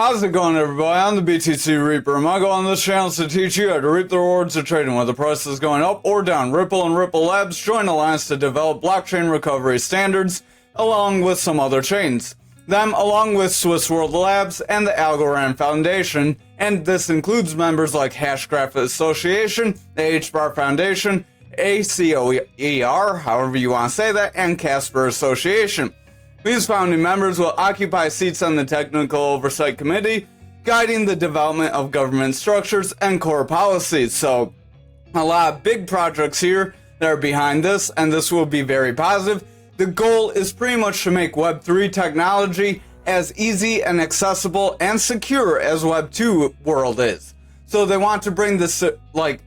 How's it going, everybody? I'm the BTC Reaper, and my goal on this channel is to teach you how to reap the rewards of trading, whether the price is going up or down. Ripple and Ripple Labs join alliance to develop blockchain recovery standards, along with some other chains. Them, along with Swiss World Labs and the Algorand Foundation, and this includes members like Hashgraph Association, the HBAR Foundation, ACOER, however you want to say that, and Casper Association. These founding members will occupy seats on the Technical Oversight Committee, guiding the development of government structures and core policies. So, a lot of big projects here that are behind this, and this will be very positive. The goal is pretty much to make Web3 technology as easy and accessible and secure as Web2 world is. So they want to bring this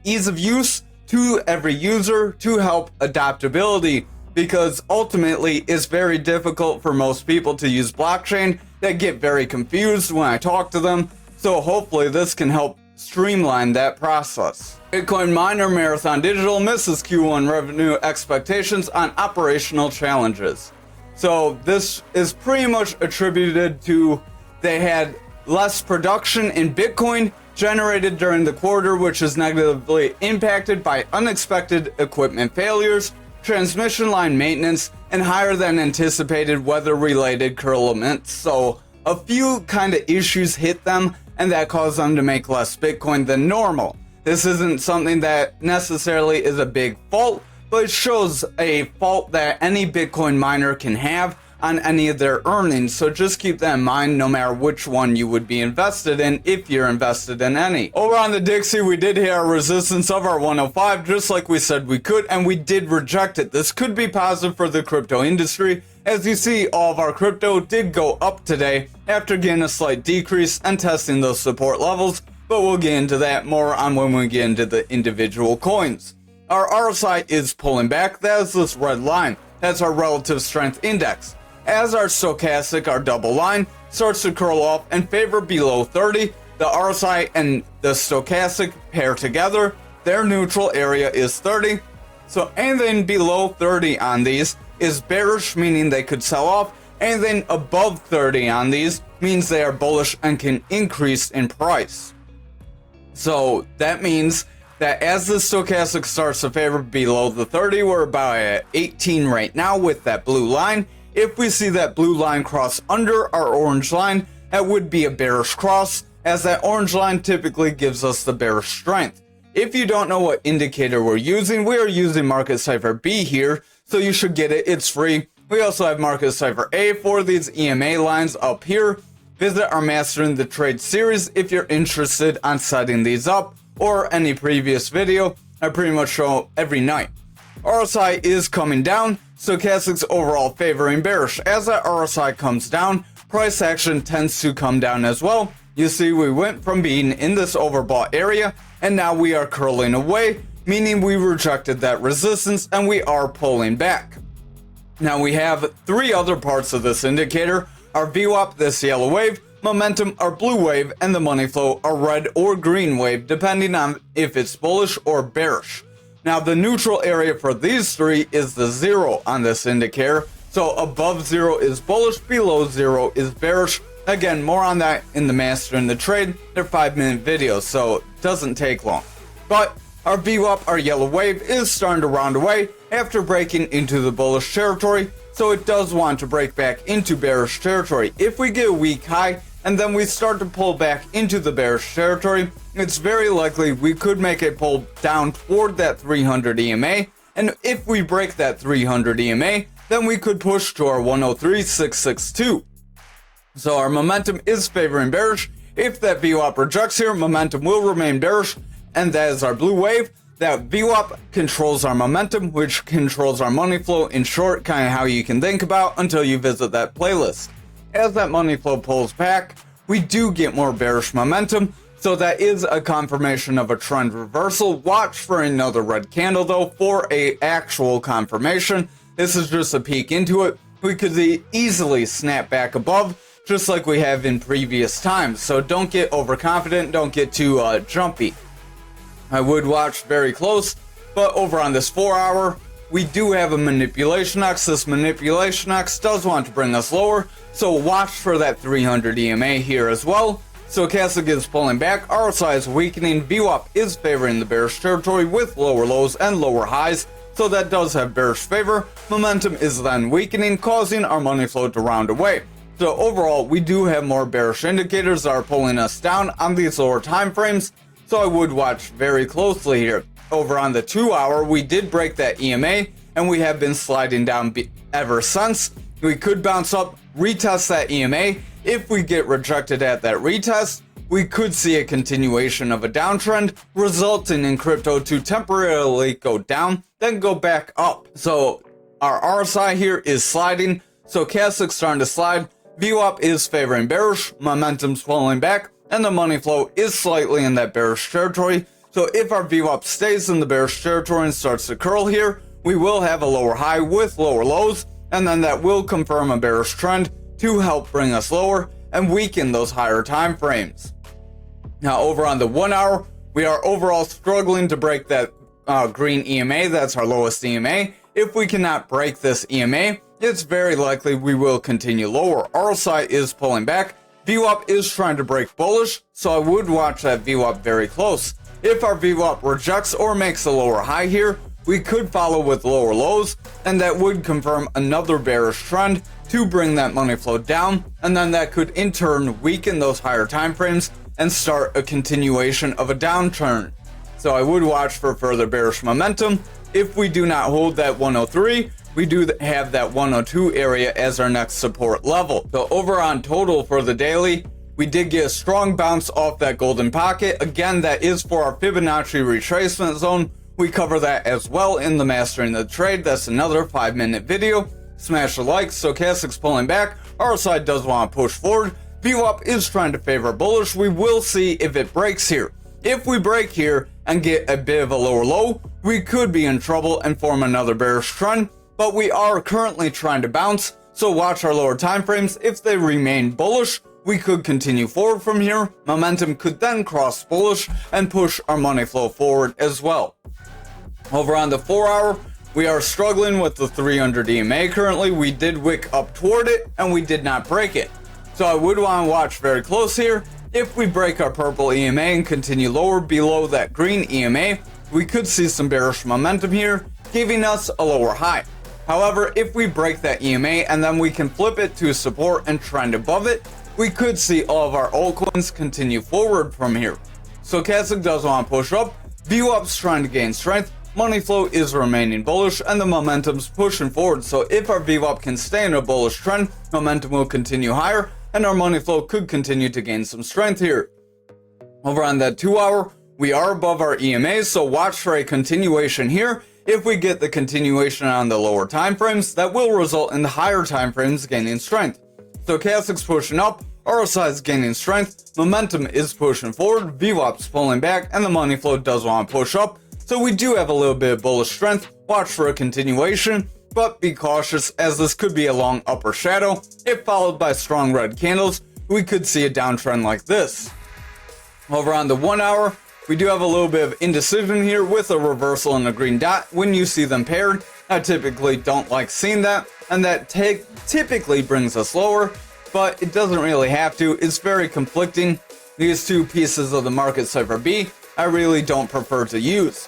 ease of use to every user to help adaptability, because ultimately it's very difficult for most people to use blockchain. They get very confused when I talk to them, so hopefully this can help streamline that process. Bitcoin miner Marathon Digital misses Q1 revenue expectations on operational challenges. So this is pretty much attributed to they had less production in Bitcoin generated during the quarter, which is negatively impacted by unexpected equipment failures, transmission line maintenance, and higher than anticipated weather-related curtailments. So a few kind of issues hit them, and that caused them to make less Bitcoin than normal. This isn't something that necessarily is a big fault, but it shows a fault that any Bitcoin miner can have on any of their earnings, so just keep that in mind no matter which one you would be invested in, if you're invested in any. Over on the Dixie, we did hit our resistance of our 105, just like we said we could, and we did reject it. This could be positive for the crypto industry. As you see, all of our crypto did go up today after getting a slight decrease and testing those support levels, but we'll get into that more on when we get into the individual coins. Our RSI is pulling back. That is this red line. That's our relative strength index. As our stochastic, our double line, starts to curl off and favor below 30, the RSI and the stochastic pair together. Their neutral area is 30. So anything below 30 on these is bearish, meaning they could sell off. Anything above 30 on these means they are bullish and can increase in price. So that means that as the stochastic starts to favor below the 30, we're about at 18 right now with that blue line. If we see that blue line cross under our orange line, that would be a bearish cross, as that orange line typically gives us the bearish strength. If you don't know what indicator we're using, we are using Market Cipher B here, so you should get it, it's free. We also have Market Cipher A for these EMA lines up here. Visit our Mastering the Trade series if you're interested on setting these up, or any previous video. I pretty much show every night. RSI is coming down, stochastics overall favoring bearish. As that RSI comes down, price action tends to come down as well. You see, we went from being in this overbought area, and now we are curling away, meaning we rejected that resistance and we are pulling back. Now we have three other parts of this indicator: our VWAP, this yellow wave, momentum, our blue wave, and the money flow, our red or green wave, depending on if it's bullish or bearish. Now the neutral area for these three is the 0 on this indicator. So above 0 is bullish, below 0 is bearish. Again, more on that in the Mastering the Trade. They're 5-minute videos, so it doesn't take long. But our VWAP, our yellow wave, is starting to round away after breaking into the bullish territory. So it does want to break back into bearish territory. If we get a weak high and then we start to pull back into the bearish territory, it's very likely we could make a pull down toward that 300 EMA. And if we break that 300 EMA, then we could push to our 103.662. So our momentum is favoring bearish. If that VWAP rejects here, momentum will remain bearish. And that is our blue wave. That VWAP controls our momentum, which controls our money flow. In short, kind of how you can think about until you visit that playlist. As that money flow pulls back, we do get more bearish momentum. So that is a confirmation of a trend reversal. Watch for another red candle though for a actual confirmation. This is just a peek into it. We could easily snap back above, just like we have in previous times. So don't get overconfident, don't get too jumpy. I would watch very close, but over on this 4 hour, we do have a manipulation X. This manipulation X does want to bring us lower, so watch for that 300 EMA here as well. Stochastic is pulling back, RSI is weakening, VWAP is favoring the bearish territory with lower lows and lower highs, so that does have bearish favor. Momentum is then weakening, causing our money flow to round away. So overall, we do have more bearish indicators that are pulling us down on these lower time frames, so I would watch very closely here. Over on the 2 hour, we did break that EMA, and we have been sliding down ever since. We could bounce up, retest that EMA. If we get rejected at that retest, we could see a continuation of a downtrend, resulting in crypto to temporarily go down, then go back up. So our RSI here is sliding, stochastic's starting to slide, VWAP is favoring bearish, momentum's pulling back, and the money flow is slightly in that bearish territory. So if our VWAP stays in the bearish territory and starts to curl here, we will have a lower high with lower lows, and then that will confirm a bearish trend to help bring us lower and weaken those higher time frames. Now over on the 1 hour, we are overall struggling to break that green EMA. That's our lowest EMA. If we cannot break this EMA, it's very likely we will continue lower. RSI is pulling back, VWAP is trying to break bullish, so I would watch that VWAP very close. If our VWAP rejects or makes a lower high here, we could follow with lower lows, and that would confirm another bearish trend to bring that money flow down, and then that could in turn weaken those higher time frames and start a continuation of a downturn. So I would watch for further bearish momentum. If we do not hold that 103, we do have that 102 area as our next support level. So over on total for the daily, we did get a strong bounce off that golden pocket. Again, that is for our Fibonacci retracement zone. We cover that as well in the Mastering the Trade. That's another 5-minute video. Smash a like. Stochastic's pulling back. RSI does want to push forward. VWAP is trying to favor bullish. We will see if it breaks here. If we break here and get a bit of a lower low, we could be in trouble and form another bearish trend, but we are currently trying to bounce, so watch our lower time frames. If they remain bullish, we could continue forward from here. Momentum could then cross bullish and push our money flow forward as well. Over on the 4 hour, we are struggling with the 300 EMA currently. We did wick up toward it and we did not break it. So I would want to watch very close here. If we break our purple EMA and continue lower below that green EMA, we could see some bearish momentum here, giving us a lower high. However, if we break that EMA and then we can flip it to support and trend above it, we could see all of our altcoins continue forward from here. Stochastic does want to push up, VWAP's trying to gain strength, money flow is remaining bullish, and the momentum's pushing forward. So if our VWAP can stay in a bullish trend, momentum will continue higher, and our money flow could continue to gain some strength here. Over on that 2 hour, we are above our EMAs, so watch for a continuation here. If we get the continuation on the lower time frames, that will result in the higher time frames gaining strength. Stochastic's pushing up, RSI is gaining strength, momentum is pushing forward, VWAP's pulling back, and the money flow does want to push up. So we do have a little bit of bullish strength. Watch for a continuation, but be cautious as this could be a long upper shadow. If followed by strong red candles, we could see a downtrend like this. Over on the 1 hour, we do have a little bit of indecision here with a reversal and a green dot. When you see them paired, I typically don't like seeing that, and that typically brings us lower, but it doesn't really have to. It's very conflicting. These two pieces of the market cipher B, I really don't prefer to use.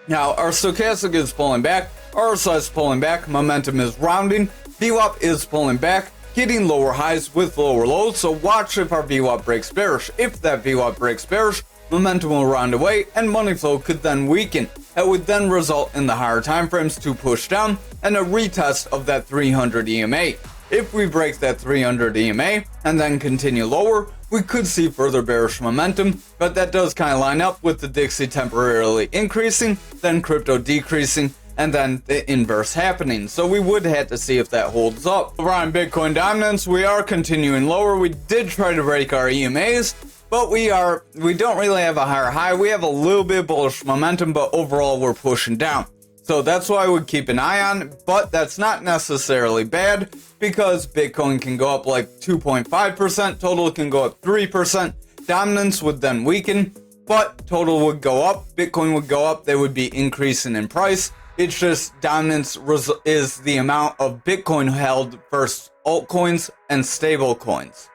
Now, our stochastic is pulling back, RSI is pulling back, momentum is rounding, VWAP is pulling back, hitting lower highs with lower lows, so watch if our VWAP breaks bearish. If that VWAP breaks bearish, momentum will round away and money flow could then weaken. That would then result in the higher time frames to push down and a retest of that 300 EMA. If we break that 300 EMA and then continue lower, we could see further bearish momentum, but that does kind of line up with the Dixie temporarily increasing, then crypto decreasing, and then the inverse happening. So we would have to see if that holds up. Over on Bitcoin dominance, we are continuing lower. We did try to break our EMAs, but we don't really have a higher high. We have a little bit of bullish momentum, but overall we're pushing down. So that's why I would keep an eye on, but that's not necessarily bad because Bitcoin can go up like 2.5%, total can go up 3%, dominance would then weaken, but total would go up, Bitcoin would go up, they would be increasing in price. It's just dominance is the amount of Bitcoin held versus altcoins and stable coins.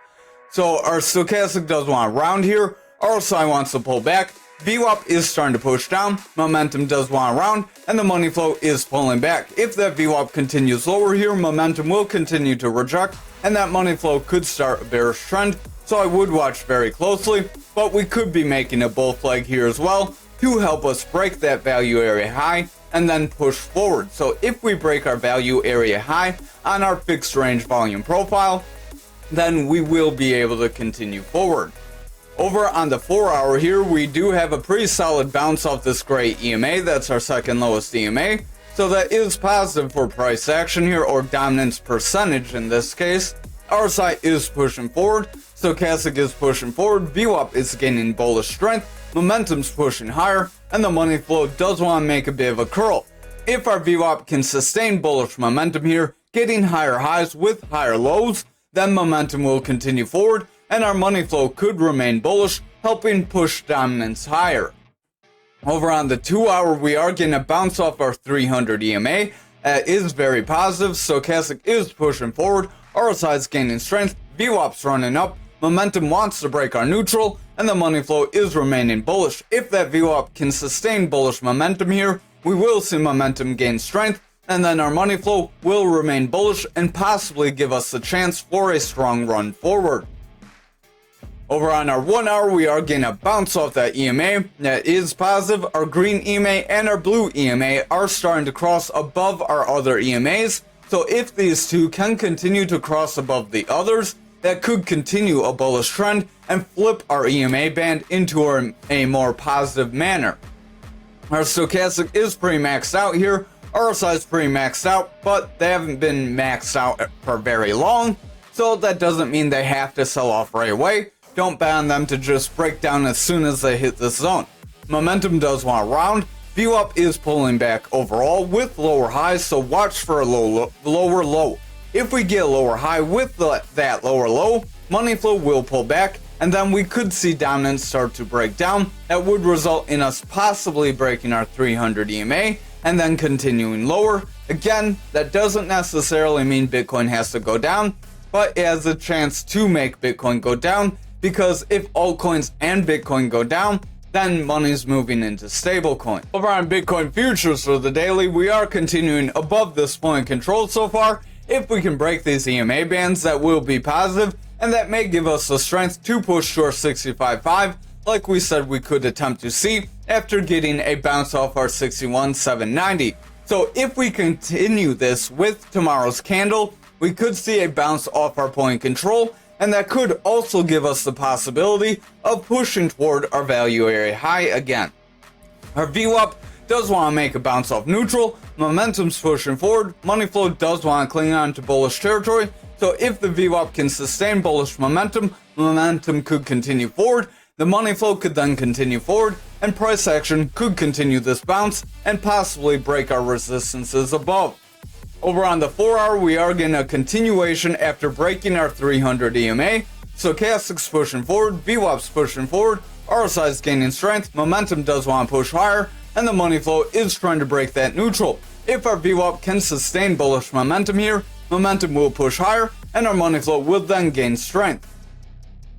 So our stochastic does want to round here. RSI wants to pull back. VWAP is starting to push down. Momentum does want to round, and the money flow is pulling back. If that VWAP continues lower here, momentum will continue to reject, and that money flow could start a bearish trend. So I would watch very closely, but we could be making a bull flag here as well to help us break that value area high and then push forward. So if we break our value area high on our fixed range volume profile, then we will be able to continue forward. Over on the 4 hour here, we do have a pretty solid bounce off this gray EMA. That's our second lowest EMA. So that is positive for price action here, or dominance percentage in this case. RSI is pushing forward, stochastic is pushing forward, VWAP is gaining bullish strength, momentum's pushing higher, and the money flow does want to make a bit of a curl. If our VWAP can sustain bullish momentum here, getting higher highs with higher lows, then momentum will continue forward, and our money flow could remain bullish, helping push dominance higher. Over on the 2 hour, we are getting a bounce off our 300 EMA. Is very positive, stochastic is pushing forward, RSI is gaining strength, VWAP's running up, momentum wants to break our neutral, and the money flow is remaining bullish. If that VWAP can sustain bullish momentum here, we will see momentum gain strength, and then our money flow will remain bullish and possibly give us the chance for a strong run forward. Over on our 1 hour, we are getting a bounce off that EMA. That is positive. Our green EMA and our blue EMA are starting to cross above our other EMAs. So if these two can continue to cross above the others, that could continue a bullish trend and flip our EMA band into a more positive manner. Our stochastic is pretty maxed out here. RSI is pretty maxed out, but they haven't been maxed out for very long. So that doesn't mean they have to sell off right away. Don't bet on them to just break down as soon as they hit this zone. Momentum does want to round. VWAP is pulling back overall with lower highs, so watch for a lower low. If we get a lower high with that lower low, money flow will pull back, and then we could see dominance start to break down. That would result in us possibly breaking our 300 EMA and then continuing lower. Again, that doesn't necessarily mean Bitcoin has to go down, but it has a chance to make Bitcoin go down, because if altcoins and Bitcoin go down, then money's moving into stablecoin. Over on Bitcoin futures for the daily, we are continuing above this point control so far. If we can break these EMA bands, that will be positive, and that may give us the strength to push to our 65.5, like we said we could attempt to see after getting a bounce off our 61.790. So if we continue this with tomorrow's candle, we could see a bounce off our point control, and that could also give us the possibility of pushing toward our value area high again. Our VWAP does want to make a bounce off neutral, momentum's pushing forward, money flow does want to cling on to bullish territory, so if the VWAP can sustain bullish momentum, momentum could continue forward, the money flow could then continue forward, and price action could continue this bounce and possibly break our resistances above. Over on the 4 hour, we are getting a continuation after breaking our 300 EMA. Stochastic's pushing forward, VWAP's pushing forward, RSI is gaining strength, momentum does want to push higher, and the money flow is trying to break that neutral. If our VWAP can sustain bullish momentum here, momentum will push higher, and our money flow will then gain strength.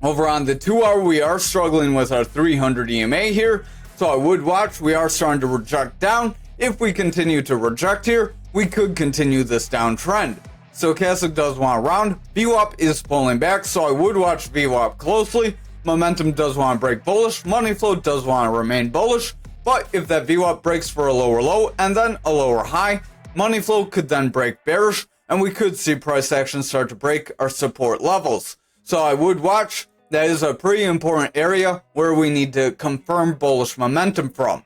Over on the 2 hour, we are struggling with our 300 EMA here, so I would watch. We are starting to reject down. If we continue to reject here, we could continue this downtrend. Stochastic does want to round. VWAP is pulling back, so I would watch VWAP closely. Momentum does want to break bullish. Money flow does want to remain bullish. But if that VWAP breaks for a lower low and then a lower high, money flow could then break bearish, and we could see price action start to break our support levels. So I would watch. That is a pretty important area where we need to confirm bullish momentum from.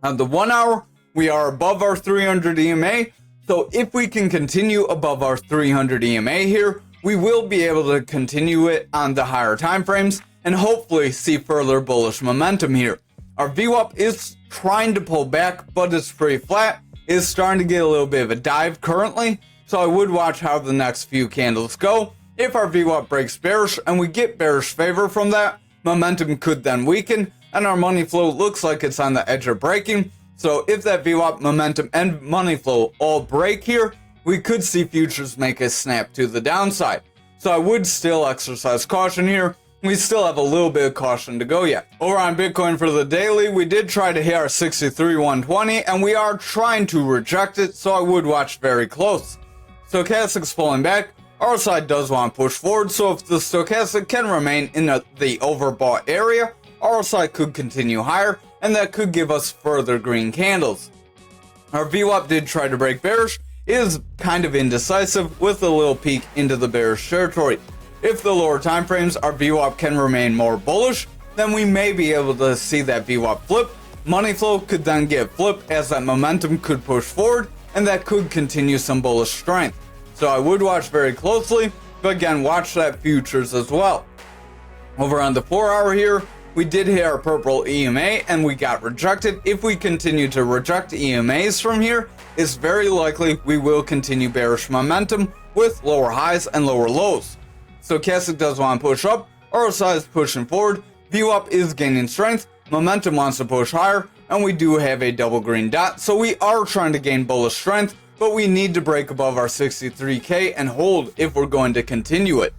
On the 1 hour, we are above our 300 EMA, so if we can continue above our 300 EMA here, we will be able to continue it on the higher time frames and hopefully see further bullish momentum here. Our VWAP is trying to pull back, but it's pretty flat. It's starting to get a little bit of a dive currently, so I would watch how the next few candles go. If our VWAP breaks bearish and we get bearish favor from that, momentum could then weaken, and our money flow looks like it's on the edge of breaking. So if that VWAP, momentum, and money flow all break here, we could see futures make a snap to the downside. So I would still exercise caution here. We still have a little bit of caution to go yet. Over on Bitcoin for the daily, we did try to hit our 63,120, and we are trying to reject it, so I would watch very close. Stochastic's pulling back. Our side does want to push forward, so if the stochastic can remain in the overbought area, our side could continue higher, and that could give us further green candles. Our VWAP did try to break bearish, is kind of indecisive with a little peek into the bearish territory. If the lower time frames, our VWAP can remain more bullish, then we may be able to see that VWAP flip. Money flow could then get flipped as that momentum could push forward, and that could continue some bullish strength. So I would watch very closely, but again, watch that futures as well. Over on the 4 hour here, we did hit our purple EMA and we got rejected. If we continue to reject EMAs from here, it's very likely we will continue bearish momentum with lower highs and lower lows. Stochastic does want to push up, RSI is pushing forward, VWAP is gaining strength, momentum wants to push higher, and we do have a double green dot, so we are trying to gain bullish strength, but we need to break above our 63k and hold if we're going to continue it.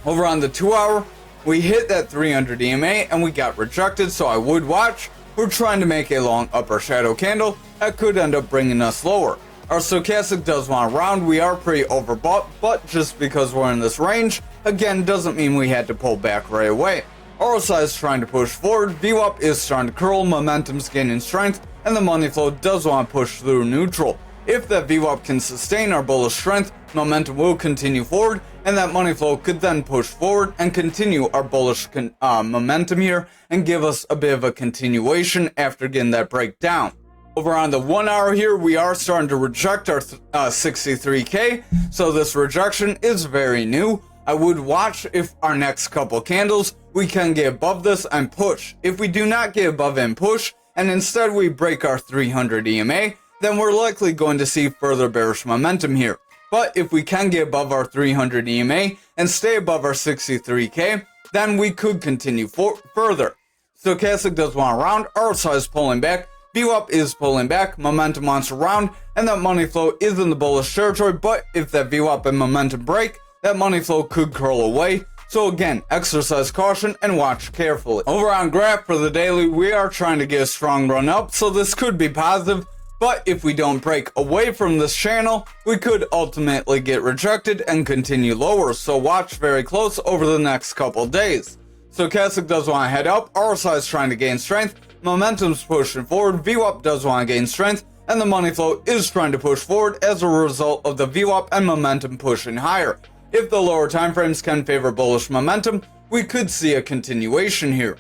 Over on the 2 hour, we hit that 300 EMA and we got rejected, so I would watch. We're trying to make a long upper shadow candle that could end up bringing us lower. Our stochastic does want to round. We are pretty overbought, but just because we're in this range, again, doesn't mean we had to pull back right away. RSI is trying to push forward, VWAP is starting to curl, momentum's gaining strength, and the money flow does want to push through neutral. If that VWAP can sustain our bullish strength, momentum will continue forward, and that money flow could then push forward and continue our bullish momentum here and give us a bit of a continuation after getting that breakdown. Over on the 1 hour here, we are starting to reject our 63k, so this rejection is very new. I would watch if our next couple candles we can get above this and push. If we do not get above and push, and instead we break our 300 EMA, then we're likely going to see further bearish momentum here. But if we can get above our 300 EMA and stay above our 63k, then we could continue further. Stochastic does want to round, RSI is pulling back, VWAP is pulling back, momentum wants to round, and that money flow is in the bullish territory, but if that VWAP and momentum break, that money flow could curl away. So again, exercise caution and watch carefully. Over on graph for the daily, we are trying to get a strong run up, so this could be positive, but if we don't break away from this channel, we could ultimately get rejected and continue lower, so watch very close over the next couple days. Stochastic does want to head up, RSI is trying to gain strength, momentum's pushing forward, VWAP does want to gain strength, and the money flow is trying to push forward as a result of the VWAP and momentum pushing higher. If the lower time frames can favor bullish momentum, we could see a continuation here.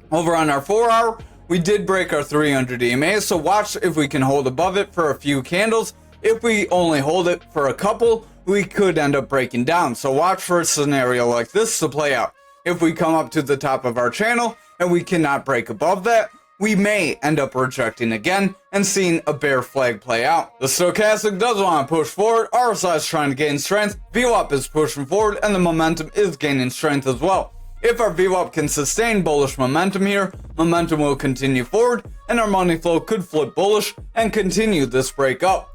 Over on our 4 hour, we did break our 300 EMA, so watch if we can hold above it for a few candles. If we only hold it for a couple, we could end up breaking down, so watch for a scenario like this to play out. If we come up to the top of our channel and we cannot break above that, we may end up rejecting again and seeing a bear flag play out. The stochastic does want to push forward, RSI is trying to gain strength, VWAP is pushing forward, and the momentum is gaining strength as well. If our VWAP can sustain bullish momentum here, momentum will continue forward, and our money flow could flip bullish and continue this break up.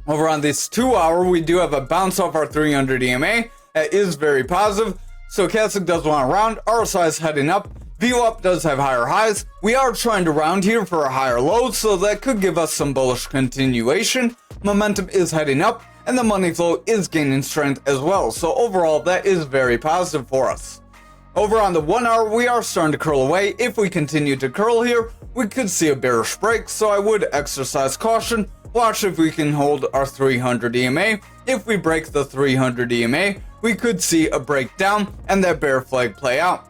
Over on this 2 hour, we do have a bounce off our 300 EMA. That is very positive. Stochastic does want to round, RSI is heading up, VWAP does have higher highs. We are trying to round here for a higher low, so that could give us some bullish continuation. Momentum is heading up, and the money flow is gaining strength as well, so overall that is very positive for us. Over on the 1 hour, we are starting to curl away. If we continue to curl here, we could see a bearish break, so I would exercise caution. Watch if we can hold our 300 EMA. If we break the 300 EMA, we could see a breakdown and that bear flag play out.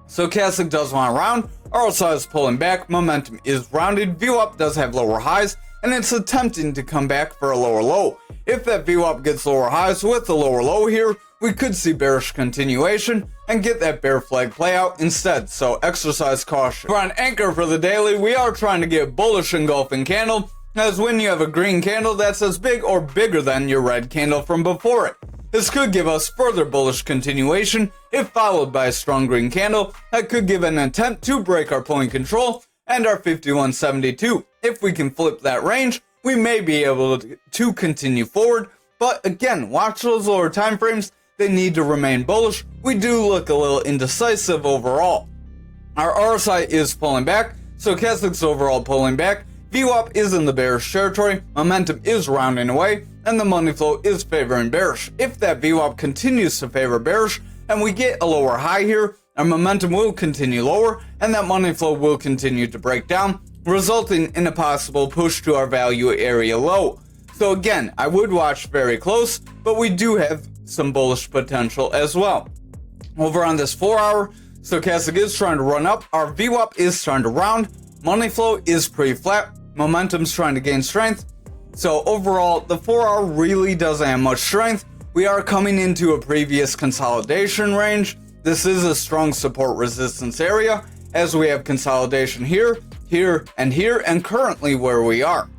Stochastic does want to round, RSI is pulling back, momentum is rounded, VWAP does have lower highs, and it's attempting to come back for a lower low. If that VWAP gets lower highs with the lower low here, we could see bearish continuation and get that bear flag play out instead, so exercise caution. For an anchor for the daily, we are trying to get bullish engulfing candle, as when you have a green candle that's as big or bigger than your red candle from before it. This could give us further bullish continuation if followed by a strong green candle that could give an attempt to break our point control and our 5172. If we can flip that range, we may be able to continue forward, but again, watch those lower time frames. They need to remain bullish. We do look a little indecisive overall. Our RSI is pulling back, stochastic's overall pulling back, VWAP is in the bearish territory, momentum is rounding away, and the money flow is favoring bearish. If that VWAP continues to favor bearish, and we get a lower high here, our momentum will continue lower, and that money flow will continue to break down, resulting in a possible push to our value area low. So again, I would watch very close, but we do have some bullish potential as well. Over on this 4 hour, stochastic is trying to run up, our VWAP is trying to round, money flow is pretty flat, momentum's trying to gain strength. So overall, the 4 hour really doesn't have much strength. We are coming into a previous consolidation range. This is a strong support resistance area, as we have consolidation here, here, and currently where we are.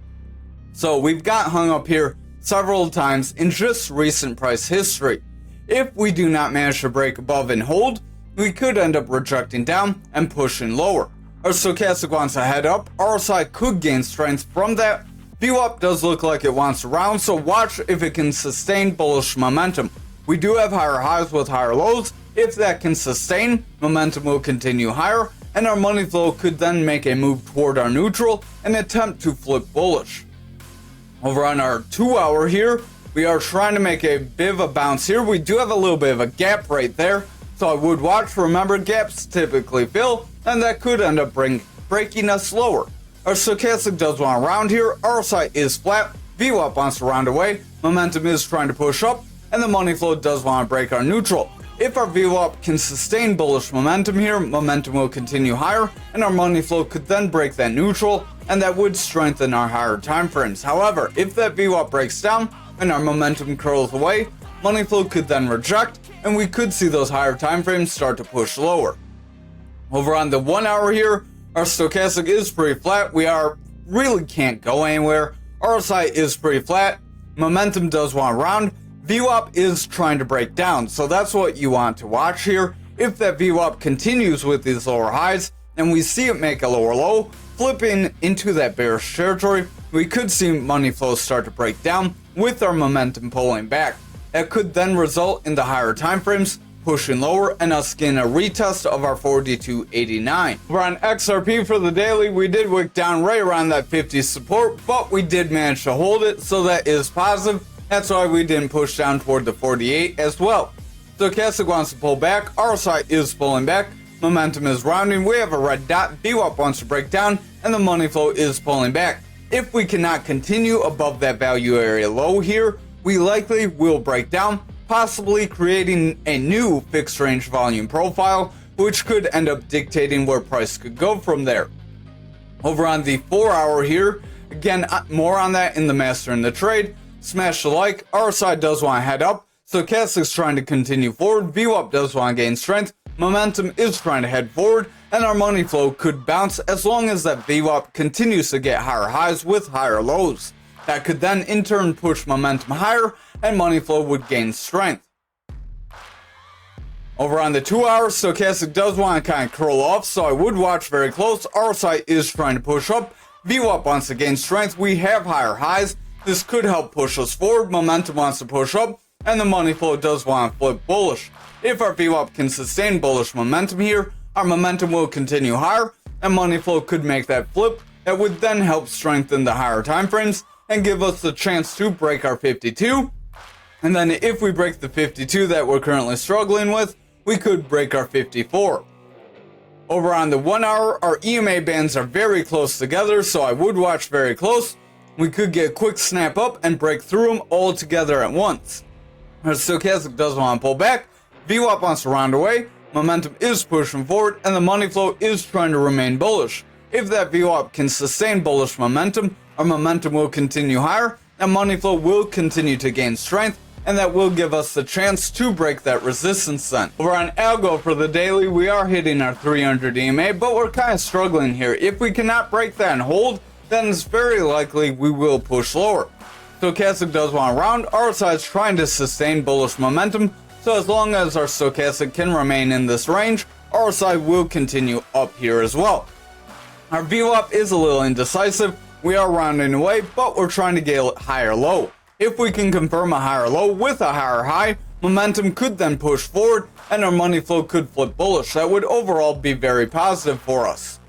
So we've got hung up here several times in just recent price history. If we do not manage to break above and hold, we could end up rejecting down and pushing lower. Our stochastic wants to head up, RSI could gain strength from that. VWAP does look like it wants to round, so watch if it can sustain bullish momentum. We do have higher highs with higher lows. If that can sustain, momentum will continue higher, and our money flow could then make a move toward our neutral and attempt to flip bullish. Over on our 2 hour here, we are trying to make a bit of a bounce here. We do have a little bit of a gap right there, so I would watch. Remember, gaps typically fill, and that could end up breaking us lower. Our stochastic does want to round here, RSI is flat, VWAP wants to round away, momentum is trying to push up, and the money flow does want to break our neutral. If our VWAP can sustain bullish momentum here, momentum will continue higher, and our money flow could then break that neutral, and that would strengthen our higher time frames. However, if that VWAP breaks down and our momentum curls away, money flow could then reject, and we could see those higher time frames start to push lower. Over on the 1 hour here, our stochastic is pretty flat. We really can't go anywhere. RSI is pretty flat. Momentum does want to round. VWAP is trying to break down, so that's what you want to watch here. If that VWAP continues with these lower highs and we see it make a lower low, flipping into that bearish territory, we could see money flow start to break down with our momentum pulling back. That could then result in the higher time frames pushing lower and us getting a retest of our 42.89. We're on XRP for the daily. We did wick down right around that 50 support, but we did manage to hold it, so that is positive. That's why we didn't push down toward the 48 as well. Stochastic wants to pull back, RSI is pulling back, momentum is rounding, we have a red dot, VWAP wants to break down, and the money flow is pulling back. If we cannot continue above that value area low here, we likely will break down, possibly creating a new fixed range volume profile, which could end up dictating where price could go from there. Over on the 4 hour here, again, more on that in the master and the trade. Smash the like, RSI does want to head up, stochastic's trying to continue forward, VWAP does want to gain strength, momentum is trying to head forward, and our money flow could bounce as long as that VWAP continues to get higher highs with higher lows. That could then in turn push momentum higher, and money flow would gain strength. Over on the 2 hour, stochastic does want to kind of curl off, so I would watch very close. RSI is trying to push up, VWAP wants to gain strength, we have higher highs. This could help push us forward, momentum wants to push up, and the money flow does want to flip bullish. If our VWAP can sustain bullish momentum here, our momentum will continue higher, and money flow could make that flip. That would then help strengthen the higher time frames and give us the chance to break our 52. And then if we break the 52 that we're currently struggling with, we could break our 54. Over on the 1 hour, our EMA bands are very close together, so I would watch very close. We could get a quick snap up and break through them all together at once. Our stochastic does want to pull back, VWAP wants to round away, momentum is pushing forward, and the money flow is trying to remain bullish. If that VWAP can sustain bullish momentum, our momentum will continue higher, and money flow will continue to gain strength, and that will give us the chance to break that resistance then. Over on ALGO for the daily, we are hitting our 300 EMA, but we're kind of struggling here. If we cannot break that and hold, then it's very likely we will push lower. Stochastic does want to round, RSI is trying to sustain bullish momentum, so as long as our stochastic can remain in this range, RSI will continue up here as well. Our VWAP is a little indecisive. We are rounding away, but we're trying to get a higher low. If we can confirm a higher low with a higher high, momentum could then push forward and our money flow could flip bullish. That would overall be very positive for us.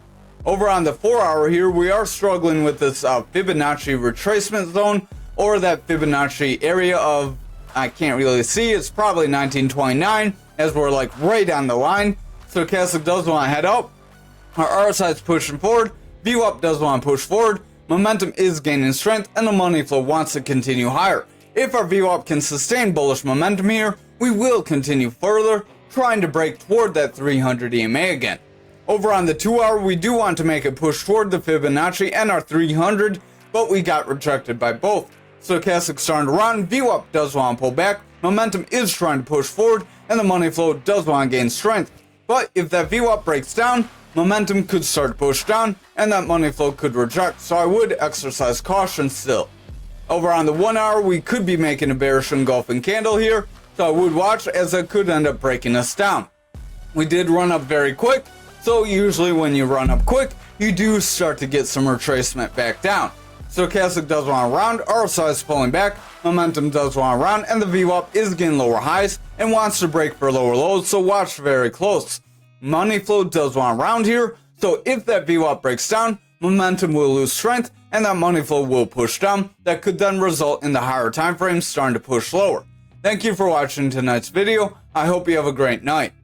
Over on the 4 hour here, we are struggling with this Fibonacci retracement zone, or that Fibonacci area of, I can't really see, it's probably 1929, as we're like right on the line. Stochastic does want to head up. Our RSI is pushing forward. VWAP does want to push forward. Momentum is gaining strength and the money flow wants to continue higher. If our VWAP can sustain bullish momentum here, we will continue further, trying to break toward that 300 EMA again. Over on the 2 hour, we do want to make a push toward the Fibonacci and our 300, but we got rejected by both. Stochastic starting to run, VWAP does want to pull back, momentum is trying to push forward, and the money flow does want to gain strength. But if that VWAP breaks down, momentum could start to push down, and that money flow could reject, so I would exercise caution still. Over on the 1 hour, we could be making a bearish engulfing candle here, so I would watch as it could end up breaking us down. We did run up very quick, so usually when you run up quick, you do start to get some retracement back down. Stochastic does want to round, RSI is pulling back, momentum does want to round, and the VWAP is getting lower highs and wants to break for lower lows, so watch very close. Money flow does want to round here, so if that VWAP breaks down, momentum will lose strength and that money flow will push down. That could then result in the higher time frames starting to push lower. Thank you for watching tonight's video. I hope you have a great night.